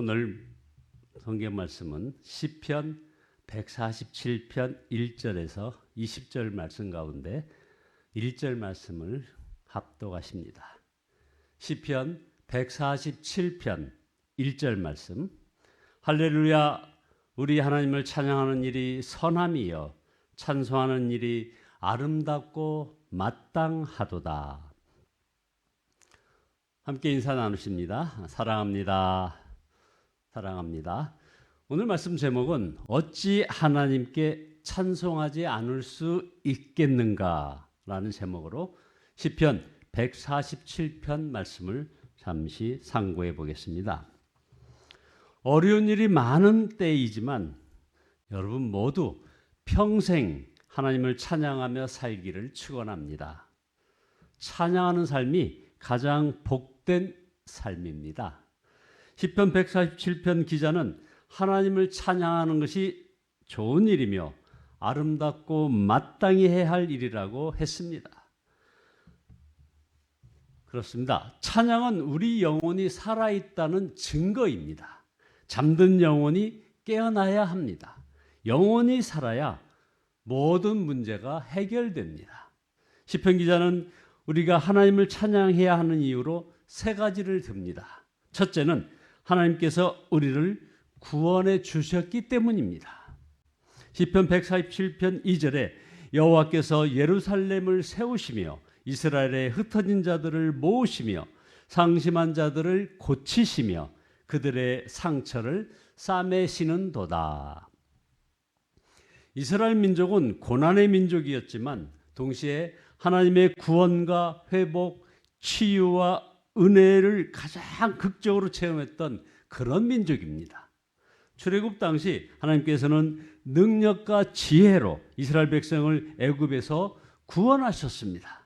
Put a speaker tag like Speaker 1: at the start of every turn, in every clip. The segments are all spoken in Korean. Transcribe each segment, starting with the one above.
Speaker 1: 오늘 성경 말씀은 시편 147편 1절에서 20절 말씀 가운데 1절 말씀을 합독하십니다. 시편 147편 1절 말씀. 할렐루야, 우리 하나님을 찬양하는 일이 선함이여 찬송하는 일이 아름답고 마땅하도다. 함께 인사 나누십니다. 사랑합니다. 사랑합니다. 오늘 말씀 제목은 어찌 하나님께 찬송하지 않을 수 있겠는가 라는 제목으로 시편 147편 말씀을 잠시 상고해 보겠습니다. 어려운 일이 많은 때이지만 여러분 모두 평생 하나님을 찬양하며 살기를 축원합니다. 찬양하는 삶이 가장 복된 삶입니다. 시편 147편 기자는 하나님을 찬양하는 것이 좋은 일이며 아름답고 마땅히 해야 할 일이라고 했습니다. 그렇습니다. 찬양은 우리 영혼이 살아있다는 증거입니다. 잠든 영혼이 깨어나야 합니다. 영혼이 살아야 모든 문제가 해결됩니다. 시편 기자는 우리가 하나님을 찬양해야 하는 이유로 세 가지를 듭니다. 첫째는 하나님께서 우리를 구원해 주셨기 때문입니다. 시편 147편 2절에 여호와께서 예루살렘을 세우시며 이스라엘의 흩어진 자들을 모으시며 상심한 자들을 고치시며 그들의 상처를 싸매시는도다. 이스라엘 민족은 고난의 민족이었지만 동시에 하나님의 구원과 회복, 치유와 은혜를 가장 극적으로 체험했던 그런 민족입니다. 출애굽 당시 하나님께서는 능력과 지혜로 이스라엘 백성을 애굽에서 구원하셨습니다.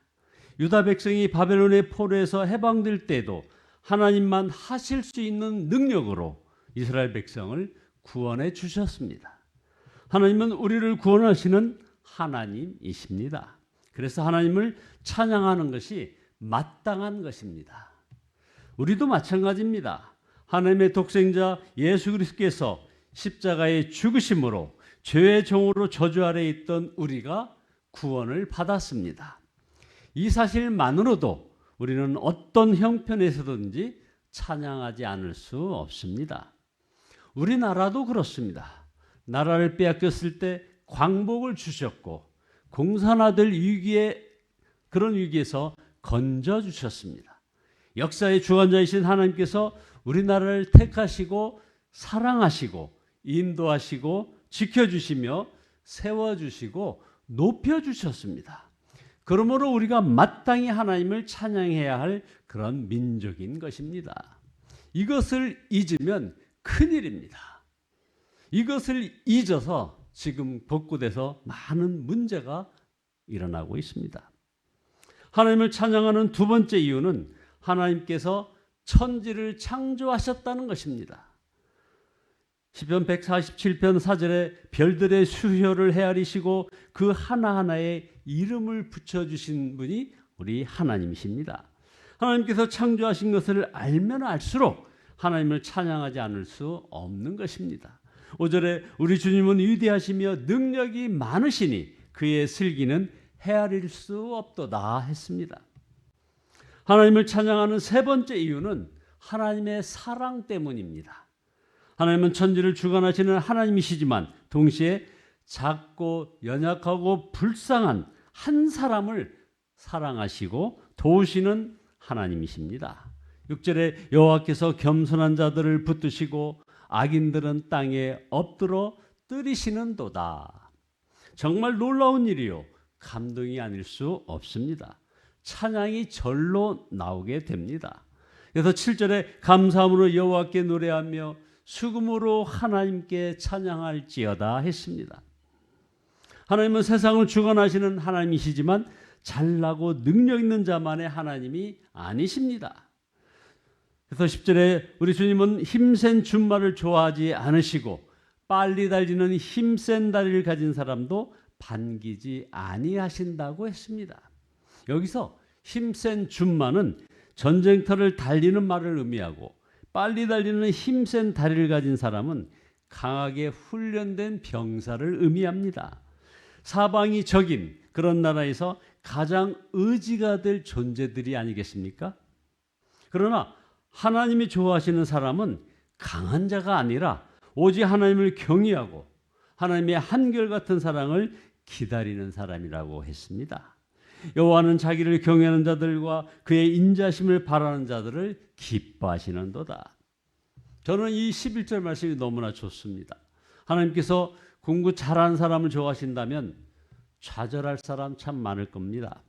Speaker 1: 유다 백성이 바벨론의 포로에서 해방될 때도 하나님만 하실 수 있는 능력으로 이스라엘 백성을 구원해 주셨습니다. 하나님은 우리를 구원하시는 하나님이십니다. 그래서 하나님을 찬양하는 것이 마땅한 것입니다. 우리도 마찬가지입니다. 하나님의 독생자 예수 그리스도께서 십자가의 죽으심으로 죄의 종으로 저주 아래에 있던 우리가 구원을 받았습니다. 이 사실만으로도 우리는 어떤 형편에서든지 찬양하지 않을 수 없습니다. 우리나라도 그렇습니다. 나라를 빼앗겼을 때 광복을 주셨고 공산화될 그런 위기에서 건져주셨습니다. 역사의 주관자이신 하나님께서 우리나라를 택하시고 사랑하시고 인도하시고 지켜주시며 세워주시고 높여주셨습니다. 그러므로 우리가 마땅히 하나님을 찬양해야 할 그런 민족인 것입니다. 이것을 잊으면 큰일입니다. 이것을 잊어서 지금 곳곳에서 많은 문제가 일어나고 있습니다. 하나님을 찬양하는 두 번째 이유는 하나님께서 천지를 창조하셨다는 것입니다. 시편 147편 4절에 별들의 수효를 헤아리시고 그 하나하나에 이름을 붙여주신 분이 우리 하나님이십니다. 하나님께서 창조하신 것을 알면 알수록 하나님을 찬양하지 않을 수 없는 것입니다. 5절에 우리 주님은 위대하시며 능력이 많으시니 그의 슬기는 헤아릴 수 없도다 했습니다. 하나님을 찬양하는 세 번째 이유는 하나님의 사랑 때문입니다. 하나님은 천지를 주관하시는 하나님이시지만 동시에 작고 연약하고 불쌍한 한 사람을 사랑하시고 도우시는 하나님이십니다. 6절에 여호와께서 겸손한 자들을 붙드시고 악인들은 땅에 엎드러 뜨리시는도다. 정말 놀라운 일이요 감동이 아닐 수 없습니다. 찬양이 절로 나오게 됩니다. 그래서 7절에 감사함으로 여호와께 노래하며 수금으로 하나님께 찬양할지어다 했습니다. 하나님은 세상을 주관하시는 하나님이시지만 잘나고 능력 있는 자만의 하나님이 아니십니다. 그래서 10절에 우리 주님은 힘센 준말을 좋아하지 않으시고 빨리 달리는 힘센 다리를 가진 사람도 반기지 아니하신다고 했습니다. 여기서 힘센 준마는 전쟁터를 달리는 말을 의미하고 빨리 달리는 힘센 다리를 가진 사람은 강하게 훈련된 병사를 의미합니다. 사방이 적인 그런 나라에서 가장 의지가 될 존재들이 아니겠습니까? 그러나 하나님이 좋아하시는 사람은 강한 자가 아니라 오직 하나님을 경외하고 하나님의 한결같은 사랑을 기다리는 사람이라고 했습니다. 여호와는 자기를 경외하는 자들과 그의 인자심을 바라는 자들을 기뻐하시는도다. 저는 이 11절 말씀이 너무나 좋습니다. 하나님께서 공부 잘하는 사람을 좋아하신다면 좌절할 사람 참 많을 겁니다.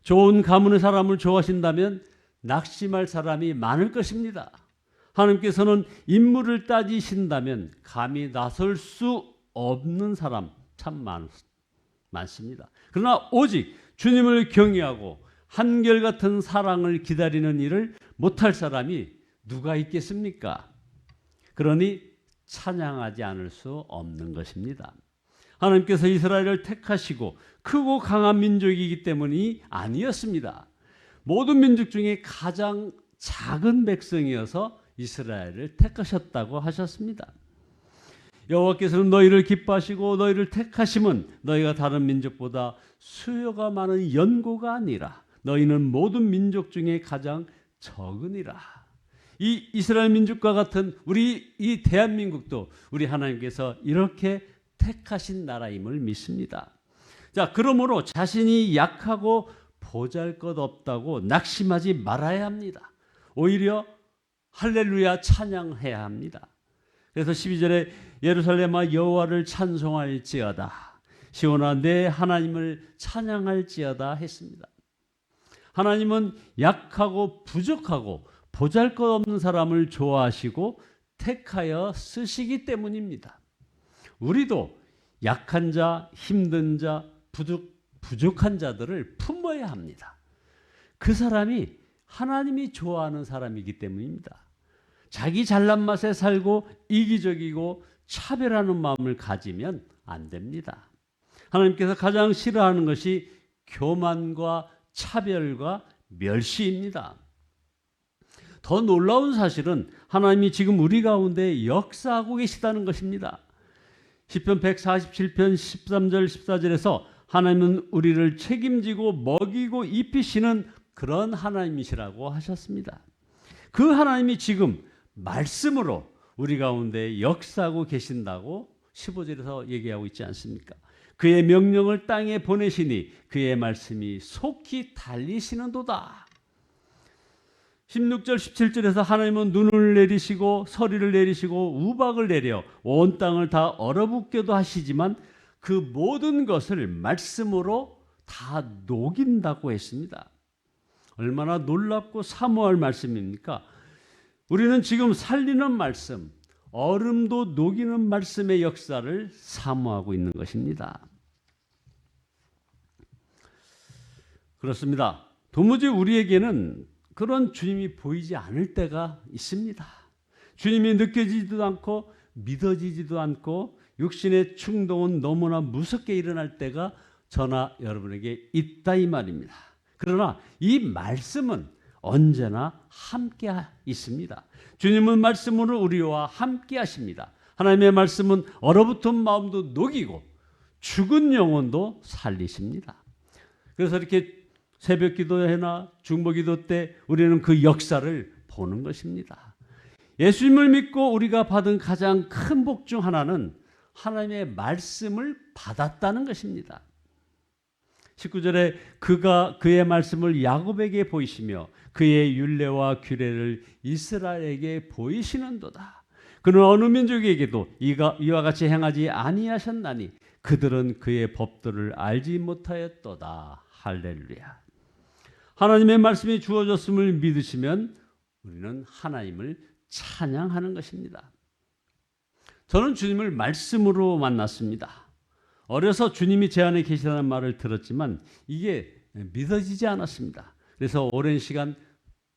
Speaker 1: 좋은 가문의 사람을 좋아하신다면 낙심할 사람이 많을 것입니다. 하나님께서는 인물을 따지신다면 감히 나설 수 없는 사람 참 많습니다. 그러나 오직 주님을 경외하고 한결같은 사랑을 기다리는 일을 못할 사람이 누가 있겠습니까? 그러니 찬양하지 않을 수 없는 것입니다. 하나님께서 이스라엘을 택하시고 크고 강한 민족이기 때문이 아니었습니다. 모든 민족 중에 가장 작은 백성이어서 이스라엘을 택하셨다고 하셨습니다. 여호와께서는 너희를 기뻐하시고 너희를 택하심은 너희가 다른 민족보다 수요가 많은 연고가 아니라 너희는 모든 민족 중에 가장 적으니라. 이 이스라엘 민족과 같은 우리 이 대한민국도 우리 하나님께서 이렇게 택하신 나라임을 믿습니다. 자, 그러므로 자신이 약하고 보잘것없다고 낙심하지 말아야 합니다. 오히려 할렐루야 찬양해야 합니다. 그래서 12절에 예루살렘아 여호와를 찬송할지어다, 시온아 내 하나님을 찬양할지어다 했습니다. 하나님은 약하고 부족하고 보잘것없는 사람을 좋아하시고 택하여 쓰시기 때문입니다. 우리도 약한 자, 힘든 자, 부족한 자들을 품어야 합니다. 그 사람이 하나님이 좋아하는 사람이기 때문입니다. 자기 잘난 맛에 살고 이기적이고 차별하는 마음을 가지면 안 됩니다. 하나님께서 가장 싫어하는 것이 교만과 차별과 멸시입니다. 더 놀라운 사실은 하나님이 지금 우리 가운데 역사하고 계시다는 것입니다. 시편 147편 13절 14절에서 하나님은 우리를 책임지고 먹이고 입히시는 그런 하나님이시라고 하셨습니다. 그 하나님이 지금 말씀으로 우리 가운데 역사하고 계신다고 15절에서 얘기하고 있지 않습니까? 그의 명령을 땅에 보내시니 그의 말씀이 속히 달리시는도다. 16절 17절에서 하나님은 눈을 내리시고 서리를 내리시고 우박을 내려 온 땅을 다 얼어붙게도 하시지만 그 모든 것을 말씀으로 다 녹인다고 했습니다. 얼마나 놀랍고 사모할 말씀입니까? 우리는 지금 살리는 말씀, 얼음도 녹이는 말씀의 역사를 사모하고 있는 것입니다. 그렇습니다. 도무지 우리에게는 그런 주님이 보이지 않을 때가 있습니다. 주님이 느껴지지도 않고 믿어지지도 않고 육신의 충동은 너무나 무섭게 일어날 때가 저나 여러분에게 있다 이 말입니다. 그러나 이 말씀은 언제나 함께 있습니다. 주님은 말씀으로 우리와 함께 하십니다. 하나님의 말씀은 얼어붙은 마음도 녹이고 죽은 영혼도 살리십니다. 그래서 이렇게 새벽 기도회나 중보 기도 때 우리는 그 역사를 보는 것입니다. 예수님을 믿고 우리가 받은 가장 큰 복 중 하나는 하나님의 말씀을 받았다는 것입니다. 19절에 그가 그의 말씀을 야곱에게 보이시며 그의 율례와 규례를 이스라엘에게 보이시는도다. 그는 어느 민족에게도 이와 같이 행하지 아니하셨나니 그들은 그의 법도를 알지 못하였도다. 할렐루야. 하나님의 말씀이 주어졌음을 믿으시면 우리는 하나님을 찬양하는 것입니다. 저는 주님을 말씀으로 만났습니다. 어려서 주님이 제 안에 계시다는 말을 들었지만 이게 믿어지지 않았습니다. 그래서 오랜 시간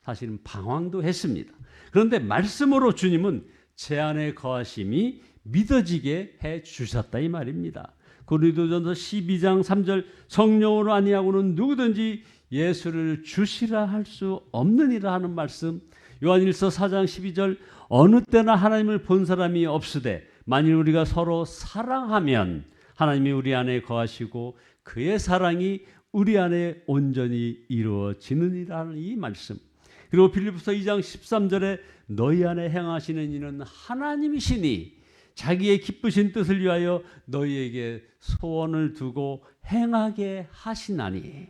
Speaker 1: 사실은 방황도 했습니다. 그런데 말씀으로 주님은 제 안에 거하심이 믿어지게 해 주셨다 이 말입니다. 고린도전서 12장 3절 성령으로 아니하고는 누구든지 예수를 주시라 할 수 없느니라 하는 말씀, 요한일서 4장 12절 어느 때나 하나님을 본 사람이 없으되 만일 우리가 서로 사랑하면 하나님이 우리 안에 거하시고 그의 사랑이 우리 안에 온전히 이루어지느니라는 이 말씀. 그리고 빌립보서 2장 13절에 너희 안에 행하시는 이는 하나님이시니 자기의 기쁘신 뜻을 위하여 너희에게 소원을 두고 행하게 하시나니.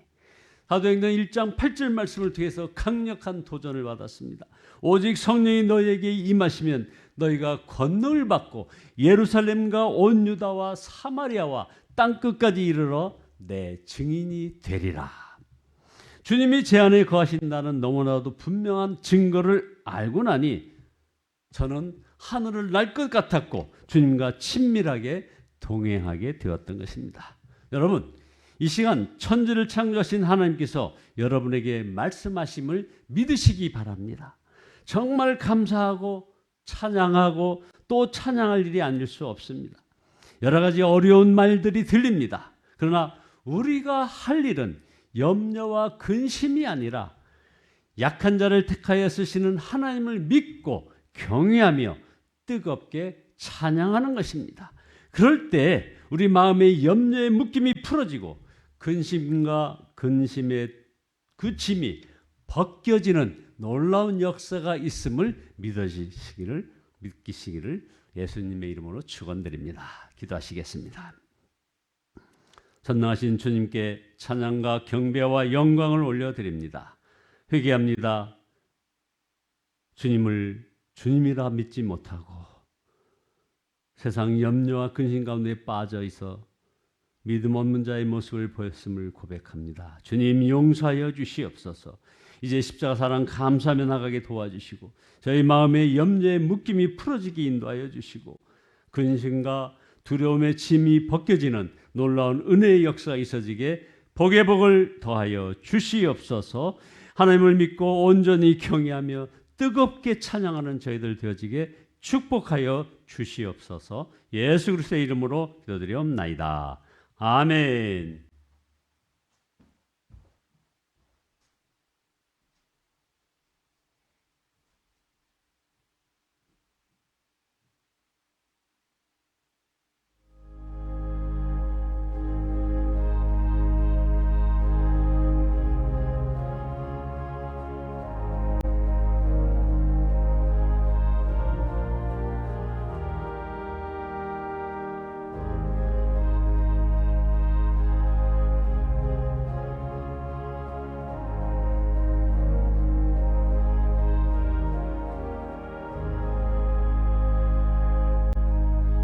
Speaker 1: 사도행전 1장 8절 말씀을 통해서 강력한 도전을 받았습니다. 오직 성령이 너희에게 임하시면 너희가 권능을 받고 예루살렘과 온 유다와 사마리아와 땅끝까지 이르러 내 증인이 되리라. 주님이 제 안에 거하신다는 너무나도 분명한 증거를 알고 나니 저는 하늘을 날 것 같았고 주님과 친밀하게 동행하게 되었던 것입니다. 여러분, 이 시간 천지를 창조하신 하나님께서 여러분에게 말씀하심을 믿으시기 바랍니다. 정말 감사하고 찬양하고 또 찬양할 일이 아닐 수 없습니다. 여러 가지 어려운 말들이 들립니다. 그러나 우리가 할 일은 염려와 근심이 아니라 약한 자를 택하여 쓰시는 하나님을 믿고 경외하며 뜨겁게 찬양하는 것입니다. 그럴 때 우리 마음의 염려의 묶임이 풀어지고 근심과 근심의 그 짐이 벗겨지는 놀라운 역사가 있음을 믿기시기를 예수님의 이름으로 축원드립니다. 기도하시겠습니다. 전능하신 주님께 찬양과 경배와 영광을 올려드립니다. 회개합니다. 주님을 주님이라 믿지 못하고 세상 염려와 근심 가운데 빠져 있어 믿음 없는 자의 모습을 보였음을 고백합니다. 주님 용서하여 주시옵소서. 이제 십자가 사랑 감사하며 나가게 도와주시고 저희 마음의 염려의 묶임이 풀어지게 인도하여 주시고 근심과 두려움의 짐이 벗겨지는 놀라운 은혜의 역사가 있어지게 복의 복을 더하여 주시옵소서. 하나님을 믿고 온전히 경외하며 뜨겁게 찬양하는 저희들 되어지게 축복하여 주시옵소서. 예수 그리스도의 이름으로 기도드리옵나이다. 아멘.